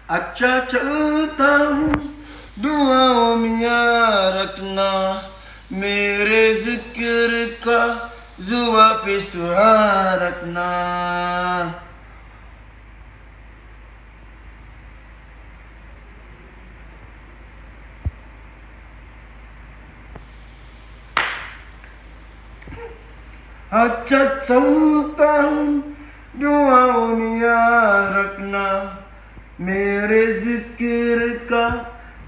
अच्छा चलता हूँ दुआओं में याद रखना, मेरे जिक्र का जुबां पे सुहाग रखना। अच्छा चलता हूँ दुआओं में याद रखना, मेरे जिक्र का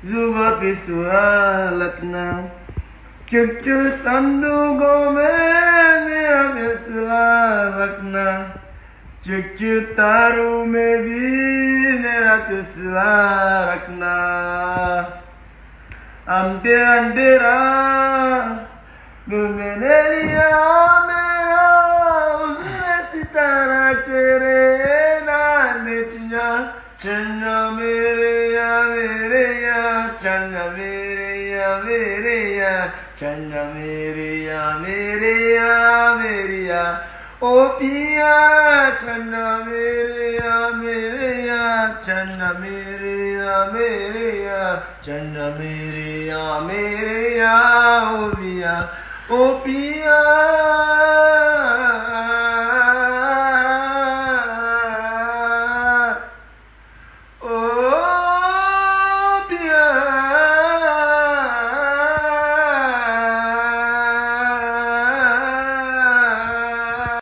जुबां पे सुहाग रखना। चुप तंदुगों में मेरा फैसला रखना, चुप तारों में भी मेरा फैसला रखना। अंधेरा तुमने लिया मेरा, उसने सितारा तेरे नाम चिया, चन्ना मेरे या मेरे या, चन्ना मेरे या मेरे या, चन्ना मेरे या मेरे या मेरे या। ओ पिया चन्ना मेरे या मेरे या, चन्ना मेरे या मेरे या, चन्ना मेरे या मेरे या। ओ पिया, ओ पिया।